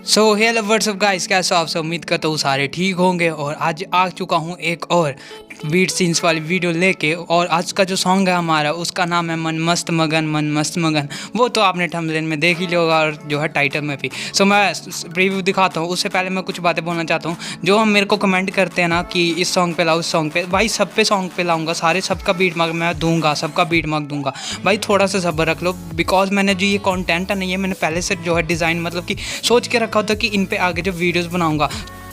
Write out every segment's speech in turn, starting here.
Hello what's up guys, कैसे हो आप सब। उम्मीद करता हूँ सारे ठीक होंगे। और आज आ चुका हूँ एक और बीट सीन्स वाली वीडियो लेके। और आज का जो सॉन्ग है हमारा, उसका नाम है मन मस्त मगन, मन मस्त मगन। वो तो आपने थंबनेल में देख ही लिया होगा और जो है टाइटल में भी। मैं प्रीव्यू दिखाता हूँ। उससे पहले मैं कुछ बातें बोलना चाहता हूँ। जो हम मेरे को कमेंट करते हैं ना कि इस सॉन्ग पे लाओ, उस सॉन्ग पे, भाई सब पे सॉन्ग पे लाऊंगा, सारे सबका बीट मार्क मैं दूंगा, सबका बीट मार्क दूंगा। भाई थोड़ा सा सब्र रख लो, बिकॉज मैंने जो ये कंटेंट है नहीं है, मैंने पहले से जो है डिज़ाइन मतलब कि सोच के रखा होता कि इन पे आगे जो वीडियोस बनाऊंगा।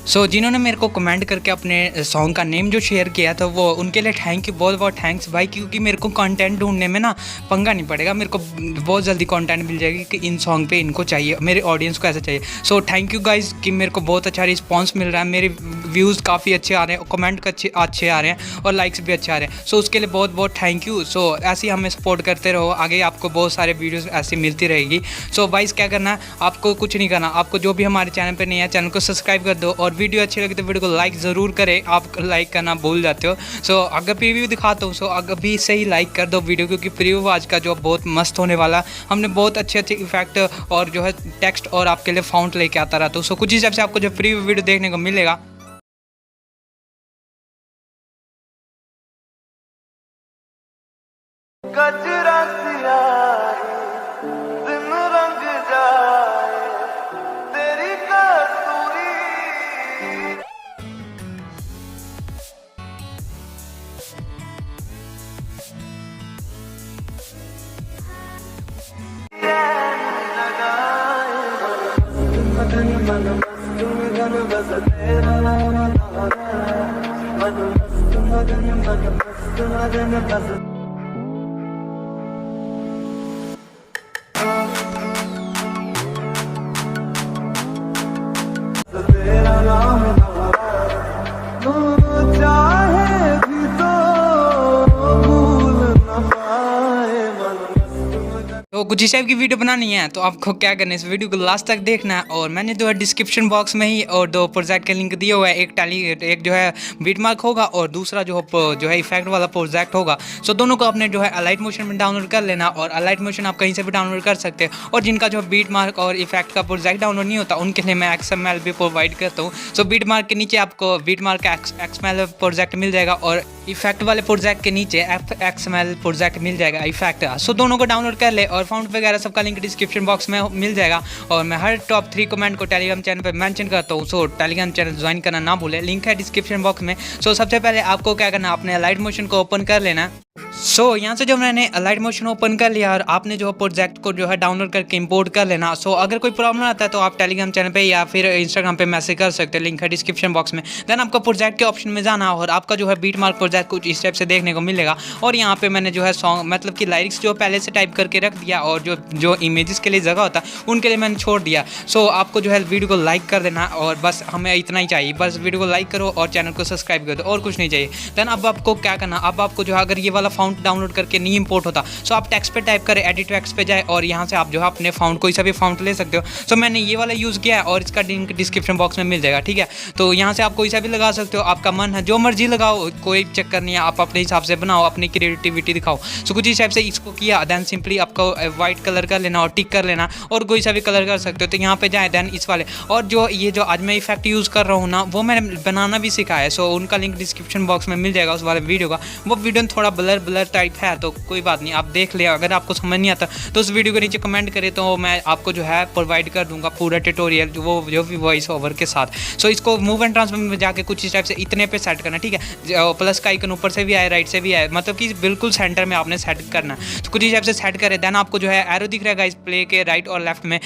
जिन्होंने मेरे को कमेंट करके अपने सॉन्ग का नेम जो शेयर किया था, वो उनके लिए थैंक यू, बहुत बहुत थैंक्स भाई। क्योंकि मेरे को कंटेंट ढूंढने में ना पंगा नहीं पड़ेगा, मेरे को बहुत जल्दी कंटेंट मिल जाएगी कि इन सॉन्ग पे इनको चाहिए, मेरे ऑडियंस को ऐसा चाहिए। थैंक यू गाइस कि मेरे को बहुत अच्छा रिस्पॉन्स मिल रहा है, मेरे व्यूज़ काफ़ी अच्छे आ रहे हैं, कमेंट अच्छे आ रहे हैं और लाइक्स भी अच्छे आ रहे हैं। उसके लिए बहुत बहुत थैंक यू। ऐसे ही हमें सपोर्ट करते रहो, आगे आपको बहुत सारे वीडियोज़ ऐसी मिलती रहेगी। गाइस क्या करना है, आपको कुछ नहीं करना, आपको जो भी हमारे चैनल पर नहीं है, चैनल को सब्सक्राइब कर दो और वीडियो अच्छी लगे तो वीडियो को लाइक ज़रूर करें। आप लाइक करना भूल जाते हो। अगर प्रीव्यू दिखाता हूँ, अभी से ही लाइक कर दो वीडियो, क्योंकि प्रीव्यू आज का जो बहुत मस्त होने वाला। हमने बहुत अच्छे अच्छे इफेक्ट और जो है टेक्स्ट और आपके लिए फाउंट लेके आता रहता हूँ। कुछ हिसाब से आपको जो प्रीव्यू वीडियो देखने को मिलेगा। तेरी कस्तूरी कुछ इस टाइप की वीडियो बनानी है तो आपको क्या करना है, इस वीडियो को लास्ट तक देखना है। और मैंने जो है डिस्क्रिप्शन बॉक्स में ही और दो प्रोजेक्ट के लिंक दिए हुए हैं। एक जो है बीट मार्क होगा और दूसरा जो है इफेक्ट वाला प्रोजेक्ट होगा। दोनों को आपने जो है अलाइट मोशन में डाउनलोड कर लेना। और अलाइट मोशन आप कहीं से भी डाउनलोड कर सकते हैं। और जिनका जो बीट मार्क और इफेक्ट का प्रोजेक्ट डाउनलोड नहीं होता, उनके लिए मैं XML भी प्रोवाइड करता हूँ। बीट मार्क के नीचे आपको बीट मार्क का XML प्रोजेक्ट मिल जाएगा और इफेक्ट वाले प्रोजेक्ट के नीचे XML प्रोजेक्ट मिल जाएगा इफेक्ट। दोनों को डाउनलोड कर ले और फाउंट वगैरह सबका लिंक डिस्क्रिप्शन बॉक्स में मिल जाएगा। और मैं हर टॉप 3 कमेंट को टेलीग्राम चैनल पर मेंशन करता हूँ। टेलीग्राम चैनल ज्वाइन करना ना भूले, लिंक है डिस्क्रिप्शन बॉक्स में। सबसे पहले आपको क्या करना, अपने अलाइट मोशन को ओपन कर लेना। यहाँ से जो मैंने अलाइट मोशन ओपन कर लिया और आपने जो प्रोजेक्ट को जो है डाउनलोड करके इंपोर्ट कर लेना। अगर कोई प्रॉब्लम आता है तो आप टेलीग्राम चैनल पे या फिर इंस्टाग्राम पे मैसेज कर सकते हैं, लिंक है डिस्क्रिप्शन बॉक्स में। देन आपको प्रोजेक्ट के ऑप्शन में जाना और आपका जो है बीट मार्क प्रोजेक्ट कुछ इस टाइप से देखने को मिलेगा। और यहाँ पे मैंने जो है सॉन्ग मतलब कि लाइरिक्स जो पहले से टाइप करके रख दिया और जो इमेजेस के लिए जगह होता है उनके लिए मैंने छोड़ दिया। आपको जो है वीडियो को लाइक कर देना और बस हमें इतना ही चाहिए, बस वीडियो को लाइक करो और चैनल को सब्सक्राइब कर दो और कुछ नहीं चाहिए। देन अब आपको क्या करना, अब आपको जो है अगर ये वाला फाउंट डाउनलोड करके नहीं इंपोर्ट होता आप टेक्स्ट पे टाइप करें, एडिट टेक्स्ट पे जाए और यहाँ से आप जो है अपने फाउंट कोई सा भी फाउंट ले सकते हो। मैंने ये वाला यूज़ किया है और इसका लिंक डिस्क्रिप्शन बॉक्स में मिल जाएगा, ठीक है। यहाँ से आप कोई सा भी लगा सकते हो, आपका मन है जो मर्जी लगाओ, कोई चक्कर नहीं है, आप अपने हिसाब से बनाओ, अपनी क्रिएटिविटी दिखाओ। कुछ हिसाब से इसको किया। देन सिंपली आपको व्हाइट कलर कर लेना और टिक कर लेना और कोई सा भी कलर कर सकते हो। यहाँ पे जाए देन इस वाले, और जो ये जो आज मैं इफेक्ट यूज़ कर रहा हूँ ना, वो मैंने बनाना भी सीखा है। उनका लिंक डिस्क्रिप्शन बॉक्स में मिल जाएगा उस वाले वीडियो का। वो वीडियो थोड़ा ब्लर टाइप है तो कोई बात नहीं, आप देख ले। अगर आपको समझ नहीं आता तो उस वीडियो के नीचे कमेंट करें तो मैं आपको जो है प्रोवाइड कर दूंगा पूरा ट्यूटोरियल, वो जो भी वॉइस ओवर के साथ। इसको मूव एंड ट्रांसफर में जाके कुछ इस टाइप से इतने पे सेट करना, ठीक है। प्लस का आइकन ऊपर से भी आए, राइट से भी आए, मतलब कि बिल्कुल सेंटर में आपने सेट करना। कुछ इस टाइप से सेट करें। देन आपको जो है एरो दिख रहा है प्ले के राइट और लेफ्ट में।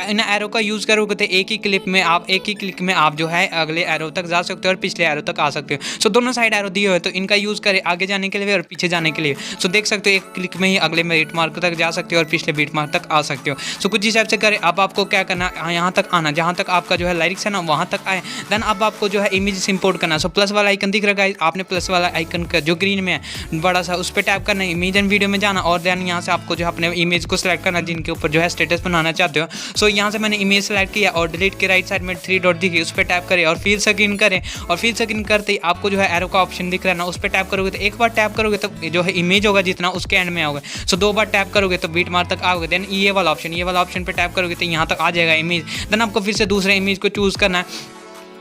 इन एरो का यूज़ करोगे तो एक ही क्लिक में आप जो है अगले एरो तक जा सकते हो और पिछले एरो तक आ सकते हो। दोनों साइड एरो दिए हुए तो इनका यूज़ करें आगे जाने के लिए और पीछे जाने के लिए। देख सकते हो एक क्लिक में ही अगले बीट मार्क तक जा सकते हो और पिछले बीट मार्क तक आ सकते हो। कुछ हिसाब से करें। अब आपको क्या करना, यहाँ तक आना जहाँ तक आपका जो है लाइरिक्स है ना वहाँ तक आए। देन अब आपको जो है इमेज इंपोर्ट करना। प्लस वाला आइकन दिख रहा है, आपने प्लस वाला आइकन का जो ग्रीन में है बड़ा सा, उस पर टैप करना, इमेज एंड वीडियो में जाना और देन यहाँ से आपको जो है अपने इमेज को सिलेक्ट करना जिनके ऊपर जो है स्टेटस बनाना चाहते हो। यहाँ से मैंने इमेज सेलेक्ट किया और डिलीट के राइट साइड में 3 डॉट दिखी, उस पर टैप करें और फिल स्क्रीन करें। और फिल स्क्रीन करते ही आपको जो है एरो का ऑप्शन दिख रहा है ना, उस पर टैप करोगे तो एक बार टैप करोगे तो जो है इमेज होगा जितना उसके एंड में आओगे। सो 2 बार टैप करोगे तो बीट मार्क तक आओगे। देन ये वाला ऑप्शन पे टैप करोगे तो यहाँ तक आ जाएगा इमेज। देन आपको फिर से दूसरे इमेज को चूज़ करना है।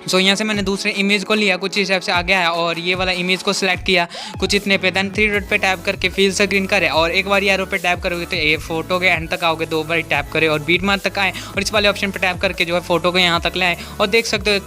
सो यहाँ से मैंने दूसरे इमेज को लिया, कुछ इस टाइप से आ गया है और ये वाला इमेज को सिलेक्ट किया कुछ इतने पे। देन 3 डॉट पे टैप करके फिल स्क्रीन करे और एक बार एरो पे टैप करोगे तो ये फोटो के एंड तक आओगे। 2 बार टैप करे और बीट मार्क तक आए और इस वाले ऑप्शन पे टैप करके जो है फोटो को यहाँ तक ले आए। और देख सकते हो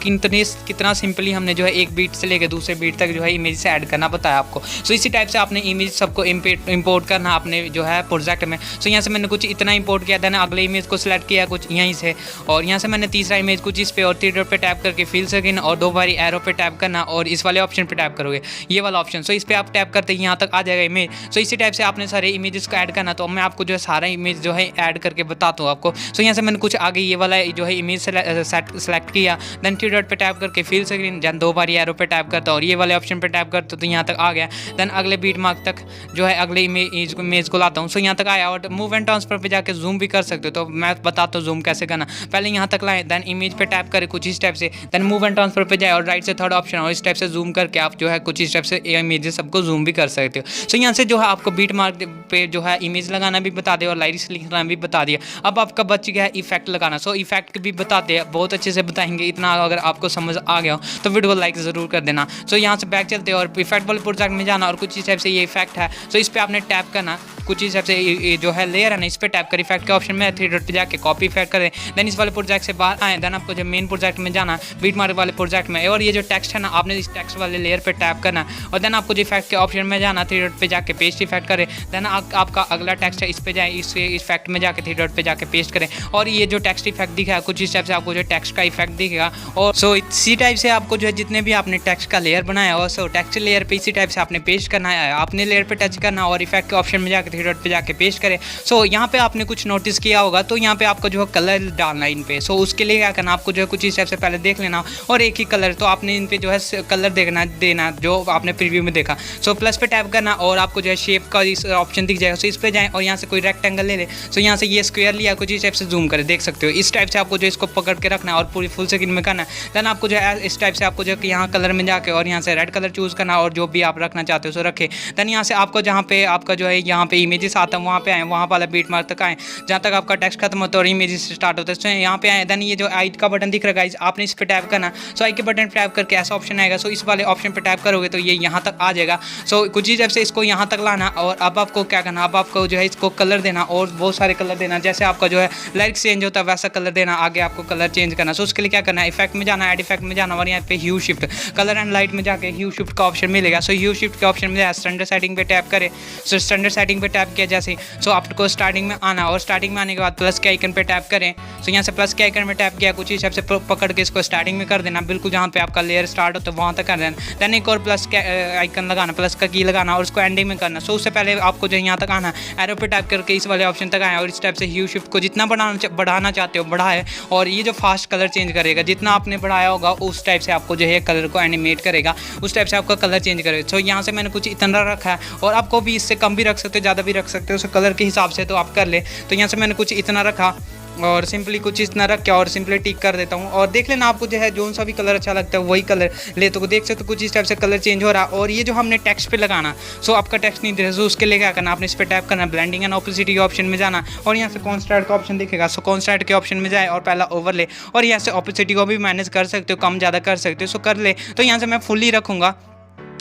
कितना सिंपली हमने जो है एक बीट से लेकर दूसरे बीट तक जो है इमेज से ऐड करना बताया आपको। सो इसी टाइप से आपने इमेज सबको इम्पोर्ट करना अपने जो है प्रोजेक्ट में। सो यहाँ से मैंने कुछ इतना इंपोर्ट किया। देन अगले इमेज को सिलेक्ट किया कुछ यहीं से और यहाँ से मैंने तीसरा इमेज कुछ इस पे और 3 डॉट पे टैप करके फिल स्क्रीन और 2 बार एरो पे टैप करना और इस वाले ऑप्शन पे टैप करोगे, ये वाला ऑप्शन। सो इस पे आप टैप करते ही यहाँ तक आ जाएगा इमेज। सो इसी टाइप से आपने सारे इमेजेस को ऐड करना। तो मैं आपको जो है सारा इमेज जो है ऐड करके बताता हूँ आपको। सो यहाँ से मैंने कुछ आगे ये वाला जो है इमेज सेलेक्ट किया। देन 3 डॉट पे टैप करके फिल स्क्रीन, देन 2 बार एरो पे टैप करता और ये वाले ऑप्शन पे टैप करता तो यहाँ तक आ गया। देन अगले बीट मार्क तक जो है अगले इमेज को लाता हूँ। सो यहाँ तक आया और मूव एंड ट्रांसफर पे जाके जूम भी कर सकते हो। तो मैं बताता हूँ जूम कैसे करना। पहले यहाँ तक लाएं, देन इमेज पे टैप करें कुछ इस टाइप से, देन मूव एंड ट्रांसफर पे जाए और राइट से थर्ड ऑप्शन और इस टाइप से जूम करके आप जो है कुछ इस टाइप से इमेजेस सबको जूम भी कर सकते हो। सो यहाँ से जो है आपको बीट मार्क पे जो है इमेज लगाना भी बता दिया और लाइरिक्स लिखना भी बता दिया। अब आपका बच गया है इफेक्ट लगाना। सो इफेक्ट भी बताते हैं, बहुत अच्छे से बताएंगे। इतना अगर आपको समझ आ गया हो तो वीडियो को लाइक ज़रूर कर देना। सो यहाँ से बैक चलते हैं और इफेक्ट वाले प्रोजेक्ट में जाना और कुछ इस टाइप से ये इफेक्ट है। सो इस पर आपने टैप करना कुछ इस टाइप से ये जो है लेयर है ना, इस पर टैप कर इफेक्ट के ऑप्शन में 3 डॉट पे जाके कॉपी इफेक्ट करें। देन इस वाले प्रोजेक्ट से बाहर आए। देन आपको जो मेन प्रोजेक्ट में जाना बीट मार्क वाले प्रोजेक्ट में और ये जो टेक्स्ट है ना आपने इस टेक्स्ट वाले लेयर पे टैप करना और देन आपको जो इफेक्ट के ऑप्शन में जाना 3 डॉट पे जाके पेस्ट इफेक्ट करें। देन आपका अगला टेक्स्ट है इस पे जाए, इस इफेक्ट में जाके 3 डॉट पे जाके पेस्ट करें और ये जो टेक्स्ट इफेक्ट दिखा कुछ इस टाइप से आपको जो टेक्स्ट का इफेक्ट दिखेगा। और सो इसी टाइप से आपको जो है जितने भी आपने टेक्स्ट का लेयर बनाया हो सो टेक्स्ट लेयर पे इसी टाइप से आपने पेस्ट करना है। आपने लेयर पे टच करना और इफेक्ट के ऑप्शन में जाके 3 डॉट पे जाके पेस्ट करें। सो यहाँ पे आपने कुछ नोटिस किया होगा तो यहाँ पे आपको जो है कलर डालना है इन पे। सो उसके लिए क्या करना, आपको जो है कुछ इस टाइप से पहले देख लेना और एक ही कलर, तो आपने इन पे जो है कलर देना जो आपने प्रीव्यू में देखा। सो प्लस पे टैप करना और आपको जो है शेप का इस ऑप्शन दिख जाएगा। सो इस पे जाएं और यहाँ से कोई रेक्टेंगल ले ले। सो यहाँ से ये स्क्वायर लिया कुछ इस टाइप से जूम करें, देख सकते हो। इस टाइप से आपको जो इसको पकड़ के रखना है और पूरी फुल स्क्रीन में करना है। देन आपको जो है इस टाइप से आपको जो है यहाँ कलर में जाके और यहाँ से रेड कलर चूज़ करना और जो भी आप रखना चाहते हो सो रखें। देन यहाँ से आपको जहाँ पे आपका जो है यहाँ पे इमेजेस आता है वहाँ पे आए, वहाँ वाला बीट मार्क तक आए जहाँ तक आपका टेक्स्ट खत्म होता है और इमेजेस स्टार्ट होता है। सो यहाँ पे आए। देन ये जो आई का बटन दिख रहा है आपने इस पर टैप करना। सो आई के बटन पर टैप करके ऐसा ऑप्शन आएगा। सो इस वाले ऑप्शन पर टैप करोगे तो ये यहाँ तक आ जाएगा। सो कुछ ही टाइप से इसको यहाँ तक लाना और अब आपको क्या करना, अब आपको जो है इसको कलर देना और बहुत सारे कलर देना। जैसे आपका जो है लाइक्स चेंज होता है वैसा कलर देना, आगे आपको कलर चेंज करना। सो उसके लिए क्या करना है, इफेक्ट में जाना, ऐड इफेक्ट में जाना और यहाँ पे ह्यू शिफ्ट कलर एंड लाइट में जाके ह्यू शिफ्ट का ऑप्शन मिलेगा। सो ह्यू शिफ्ट के ऑप्शन में स्टैंडर्ड सेटिंग पे टैप करें। सो स्टैंडर्ड सेटिंग पे टैप किया जैसे सो आपको स्टार्टिंग में आना और स्टार्टिंग में आने के बाद प्लस के आइकन पे टैप करें। सो यहाँ से प्लस के आइकन में टैप किया कुछ हिसाब से पकड़ के इसको स्टार्टिंग में कर देना, बिल्कुल जहाँ पे आपका लेयर स्टार्ट हो तो वहाँ तक कर देना। देन एक और प्लस का आइकन लगाना, प्लस का की लगाना और उसको एंडिंग में करना। सो उससे पहले आपको जो यहाँ तक आना एरो पे टैप करके इस वाले ऑप्शन तक आया और इस टाइप से ह्यू शिफ्ट को जितना बढ़ाना चाहते हो बढ़ाए और ये जो फास्ट कलर चेंज करेगा, जितना आपने बढ़ाया होगा उस टाइप से आपको जो है कलर को एनिमेट करेगा, उस टाइप से आपका कलर चेंज करेगा। सो यहाँ से मैंने कुछ इतना रखा है और आपको भी इससे कम भी रख सकते हो, ज़्यादा भी रख सकते हो। सो कलर के हिसाब से तो आप कर ले। तो यहाँ से मैंने कुछ इतना रखा और सिंपली कुछ इतना रख के और सिंपली टिक कर देता हूँ और देख लेना आपको जो है जो सा भी कलर अच्छा लगता है वही कलर ले। तो देख सकते हो कुछ इस टाइप से कलर चेंज हो रहा है। और ये जो हमने टेक्स्ट पे लगाना, सो आपका टेक्स्ट नहीं दे रहा, सो उसके लिए क्या करना, आपने इस पर टैप करना, ब्लेंडिंग एंड ऑपेसिटी के ऑप्शन में जाना और यहाँ से कॉन्स्ट्रास्ट का ऑप्शन दिखेगा। सो कॉन्स्ट्रास्ट के ऑप्शन में जाए और पहला ओवरले और यहाँ से ऑपेसिटी को भी मैनेज कर सकते हो, कम ज़्यादा कर सकते हो। सो कर ले। तो यहाँ से मैं फुल ही रखूँगा,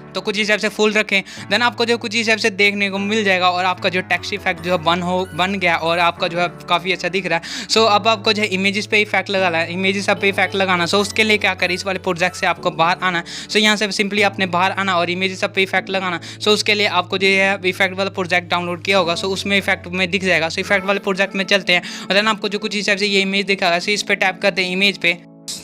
तो कुछ हिसाब से फुल रखें। देन आपको जो कुछ हिसाब से देखने को मिल जाएगा और आपका जो टेक्स्ट इफेक्ट जो है बन गया और आपका जो है काफ़ी अच्छा दिख रहा है। सो अब आपको जो है इमेजेस पे इफेक्ट लगाना है, इमेजेस पे इफेक्ट लगाना। सो उसके लिए क्या करें, इस वाले प्रोजेक्ट से आपको बाहर आना। सो यहाँ से सिंपली अपने बाहर आना और इमेजेस पे इफेक्ट लगाना। सो उसके लिए आपको जो है इफेक्ट वाला प्रोजेक्ट डाउनलोड किया होगा, सो उसमें इफेक्ट में दिख जाएगा। सो इफेक्ट वाले प्रोजेक्ट में चलते हैं और देन आपको जो कुछ हिसाब से ये इमेज दिखागा, सो इस पर टैप करते हैं इमेज पे।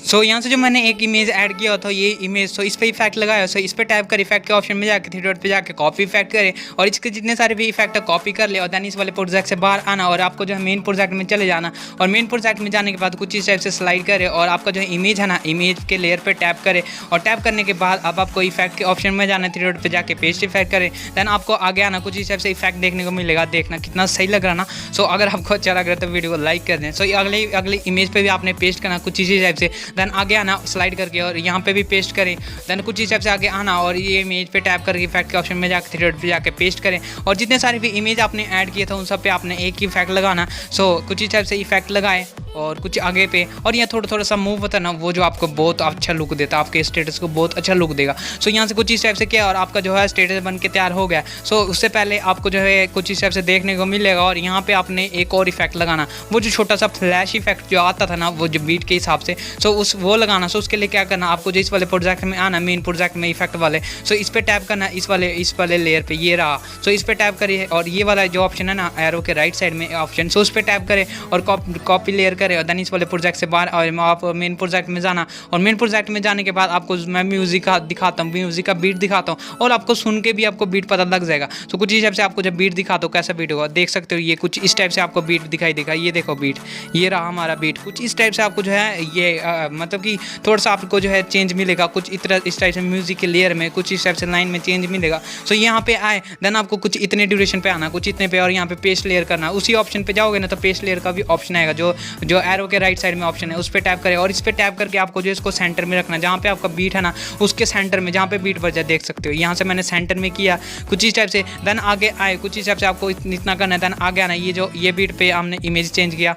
सो यहाँ से जो मैंने एक इमेज ऐड किया था ये इमेज, सो इस पर इफेक्ट लगाया। सो इस पर टैप कर इफेक्ट के ऑप्शन में जाकर 3 डॉट पे जाकर कॉपी इफेक्ट करें और इसके जितने सारे भी इफेक्ट है कॉपी कर ले और देन इस वाले प्रोजेक्ट से बाहर आना और आपको जो है मेन प्रोजेक्ट में चले जाना और मेन प्रोजेक्ट में जाने के बाद कुछ इस टाइप से स्लाइड करें और आपका जो है इमेज है ना, इमेज के लेयर पे टैप करें और टैप करने के बाद अब आपको इफेक्ट के ऑप्शन में जाना, 3 डॉट पे जाके पेस्ट इफेक्ट करें। देन आपको आगे आना, कुछ इस टाइप से इफेक्ट देखने को मिलेगा, देखना कितना सही लग रहा ना। सो अगर आपको अच्छा लग रहा है तो वीडियो को लाइक कर दें। सो अगले इमेज पे भी आपने पेस्ट करना कुछ इसी टाइप से देन आगे आना स्लाइड करके और यहाँ पे भी पेस्ट करें। देन कुछ इस टाइप से आगे आना और ये इमेज पे टैप करके इफेक्ट के ऑप्शन में जाकर 3 डॉट पे जाके पेस्ट करें और जितने सारे भी इमेज आपने ऐड किए थे उन सब पे आपने एक ही इफेक्ट लगाना। सो कुछ इस टाइप से इफेक्ट लगाएं और कुछ आगे पे और यहाँ थोड़ा सा मूव होता है ना, वो जो आपको बहुत अच्छा लुक देता है, आपके स्टेटस को बहुत अच्छा लुक देगा। सो यहाँ से कुछ इस टाइप से किया और आपका जो है स्टेटस बन के तैयार हो गया। सो उससे पहले आपको जो है कुछ इस टाइप से देखने को मिलेगा और यहाँ पे आपने एक और इफेक्ट लगाना, वो जो छोटा सा फ्लैश इफेक्ट जो आता था ना, वो जो बीट के हिसाब से, सो वो लगाना। सो उसके लिए क्या करना, आपको जो इस वाले प्रोजेक्ट में आना, मेन प्रोजेक्ट में इफेक्ट वाले, सो इस पर टैप करना, इस वाले लेयर पे, ये रहा। सो इस पर टैप करिए और ये वाला जो ऑप्शन है ना एरो के राइट साइड में ऑप्शन, सो उस पर टैप करें और कॉपी लेयर करें और देन इस वाले प्रोजेक्ट से बाहर और आप मेन प्रोजेक्ट में जाना और मेन प्रोजेक्ट में जाने के बाद आपको मैं म्यूजिक का दिखाता हूँ, म्यूजिक का बीट दिखाता हूँ और आपको सुन के भी आपको बीट पता लग जाएगा। सो कुछ इस टाइप से आपको जब बीट दिखाता हूँ कैसा बीट होगा देख सकते हो, ये कुछ इस टाइप से आपको बीट दिखाई देगा। ये देखो बीट, ये रहा हमारा बीट। कुछ इस टाइप से आपको जो है ये मतलब कि थोड़ा सा आपको जो है चेंज मिलेगा, कुछ इस टाइप से म्यूजिक के लेयर में कुछ इस टाइप से लाइन में चेंज मिलेगा। सो यहाँ पे आए देन आपको कुछ इतने ड्यूरेशन पे आना, कुछ इतने पे और यहाँ पे पेस्ट लेयर करना। उसी ऑप्शन पे जाओगे ना तो पेस्ट लेयर का भी ऑप्शन आएगा, जो एरो के राइट साइड में ऑप्शन है, उस पर टैप करें और इस पर टैप करके आपको जो इसको सेंटर में रखना, जहाँ पे आपका बीट है ना उसके सेंटर में, जहाँ पे बीट बज जाए देख सकते हो। यहाँ से मैंने सेंटर में किया कुछ इस टाइप से। देन आगे आए कुछ इस टाइप से आपको इतना करना है। देन आगे आना, ये बीट पे हमने इमेज चेंज किया,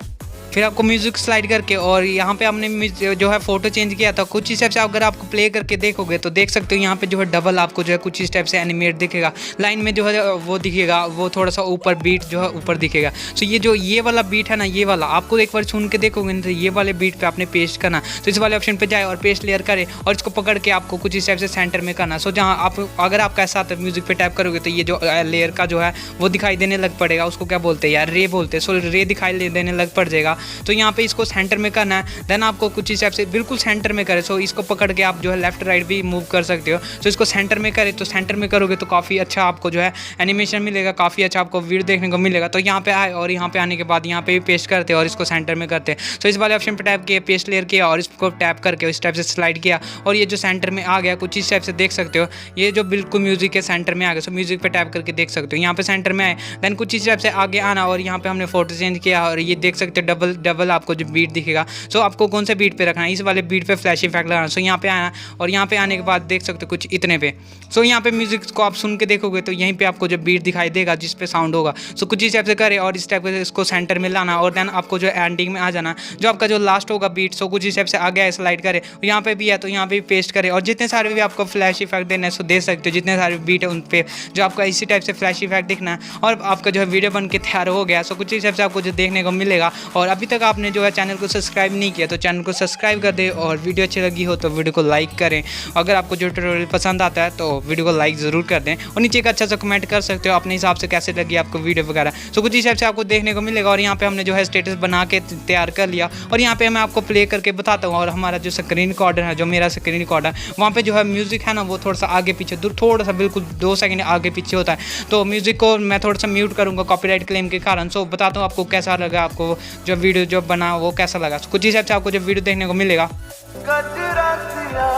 फिर आपको म्यूजिक स्लाइड करके और यहाँ पे हमने जो है फोटो चेंज किया था। कुछ इस टाइप से अगर आपको प्ले करके देखोगे तो देख सकते हो यहाँ पे जो है डबल आपको जो है कुछ इस टाइप से एनिमेट दिखेगा, लाइन में जो है वो दिखेगा, वो थोड़ा सा ऊपर बीट जो है ऊपर दिखेगा। सो ये वाला बीट है ना, ये वाला आपको एक बार सुन के देखोगे ना तो ये वाले बीट पे आपने पेस्ट करना। तो इस वाले ऑप्शन पे जाए और पेस्ट लेयर करे और इसको पकड़ के आपको कुछ इस टाइप से सेंटर में करना। सो जहाँ आप अगर आपका ऐसा आता है म्यूजिक पे टैप करोगे तो ये जो लेयर का जो है वो दिखाई देने लग पड़ेगा, उसको क्या बोलते हैं यार, रे बोलते हैं। सो रे दिखाई देने लग पड़ जाएगा। तो यहाँ पे इसको सेंटर में करना है। देन आपको कुछ इस टाइप से बिल्कुल सेंटर में करें। सो इसको पकड़ के आप जो है लेफ्ट राइट भी मूव कर सकते हो। सो इसको सेंटर में करें तो सेंटर में करोगे तो काफ़ी अच्छा आपको जो है एनिमेशन मिलेगा, काफ़ी अच्छा आपको वीडियो देखने को मिलेगा। तो यहाँ पे आए और यहाँ पे आने के बाद यहाँ पे भी पेस्ट करते हैं और इसको सेंटर में करते हैं। सो इस वाले ऑप्शन पर टैप किया, पेस्ट लेयर किया और इसको टैप करके इस टाइप से स्लाइड किया और ये जो सेंटर में आ गया कुछ इस टाइप से देख सकते हो, ये जो बिल्कुल म्यूजिक के सेंटर में आ गया। सो म्यूजिक पे टैप करके देख सकते हो यहाँ पे सेंटर में आए। देन कुछ इस टाइप से आगे आना और यहाँ पे हमने फोटो चेंज किया और ये देख सकते हो डबल आपको जो बीट दिखेगा। सो आपको कौन से बीट पे रखना है, इस वाले बीट पे फ्लैश इफेक्ट लगाना। सो यहाँ पे आना और यहाँ पे आने के बाद देख सकते हो कुछ इतने पे। सो यहाँ पे म्यूजिक को आप सुन के देखोगे तो यहीं पे आपको जो बीट दिखाई देगा जिस पे साउंड होगा। सो कुछ इस टाइप से करें और इस टाइप से इसको सेंटर में लाना और देन आपको जो एंडिंग में आ जाना, जो आपका जो लास्ट होगा बीट। सो कुछ इस टाइप से आगे स्लाइड करें, यहाँ पे भी है तो यहाँ पे भी पेस्ट करें और जितने सारे भी आपको फ्लैश इफेक्ट देना है सो दे सकते हो, जितने सारे बीट है उन पे जो आपका इसी टाइप से फ्लैश इफेक्ट दिखना है और आपका जो है वीडियो बन के तैयार हो गया। सो कुछ इस टाइप से आपको जो देखने को मिलेगा। और अभी तक आपने जो है चैनल को सब्सक्राइब नहीं किया तो चैनल को सब्सक्राइब कर दे और वीडियो अच्छी लगी हो तो वीडियो को लाइक करें। अगर आपको जो ट्यूटोरियल पसंद आता है तो वीडियो को लाइक ज़रूर कर दें और नीचे एक अच्छा सा कमेंट कर सकते हो अपने हिसाब से कैसे लगी आपको वीडियो वगैरह। सो कुछ हिसाब से आपको देखने को मिलेगा और यहाँ पे हमने जो है स्टेटस बना के तैयार कर लिया और यहाँ पे मैं आपको प्ले करके बताता हूँ। और हमारा जो स्क्रीन रिकॉर्डर है, जो मेरा स्क्रीन रिकॉर्डर है, वहाँ पे जो है म्यूजिक है ना वो थोड़ा सा आगे पीछे थोड़ा सा बिल्कुल 2 सेकंड आगे पीछे होता है। तो म्यूजिक को मैं थोड़ा सा म्यूट करूँगा कॉपीराइट क्लेम के कारण। सो बताता हूँ आपको कैसा लगा, आपको जो वीडियो जो बना वो कैसा लगा। कुछ हिसाब से आपको जो वीडियो देखने को मिलेगा। गजरा सिया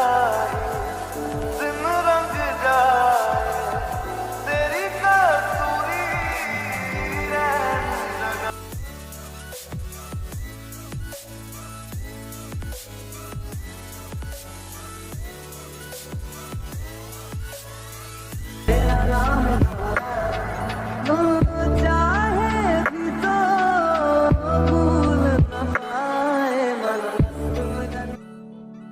दिन रंग जाए तेरी कसूरी रहन चाहे भी तो भूल न पाए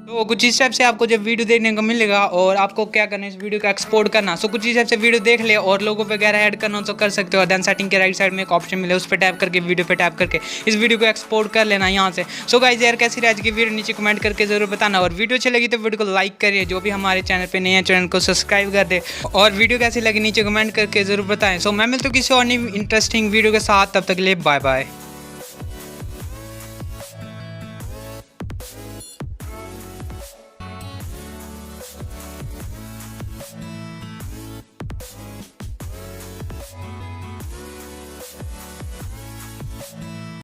तो कुछ इस टाइप से आपको जब वीडियो देखने को मिलेगा और आपको क्या करना है इस वीडियो को एक्सपोर्ट करना। सो कुछ इस टाइप से वीडियो देख ले और लोगों वगैरह ऐड करना तो कर सकते हो। देन सेटिंग के राइट साइड में एक ऑप्शन मिले, उस पर टैप करके वीडियो पे टैप करके इस वीडियो को एक्सपोर्ट कर लेना यहाँ से। सो गाइस यार कैसी रही आज की वीडियो नीचे कमेंट करके जरूर बताना और वीडियो अच्छी लगी तो वीडियो को लाइक करिए, जो भी हमारे चैनल पर नए हैं चैनल को सब्सक्राइब कर दे और वीडियो कैसी लगी नीचे कमेंट करके जरूर बताएं। सो मैं मिलता हूँ किसी और इंटरेस्टिंग वीडियो के साथ, तब तक के लिए बाय बाय।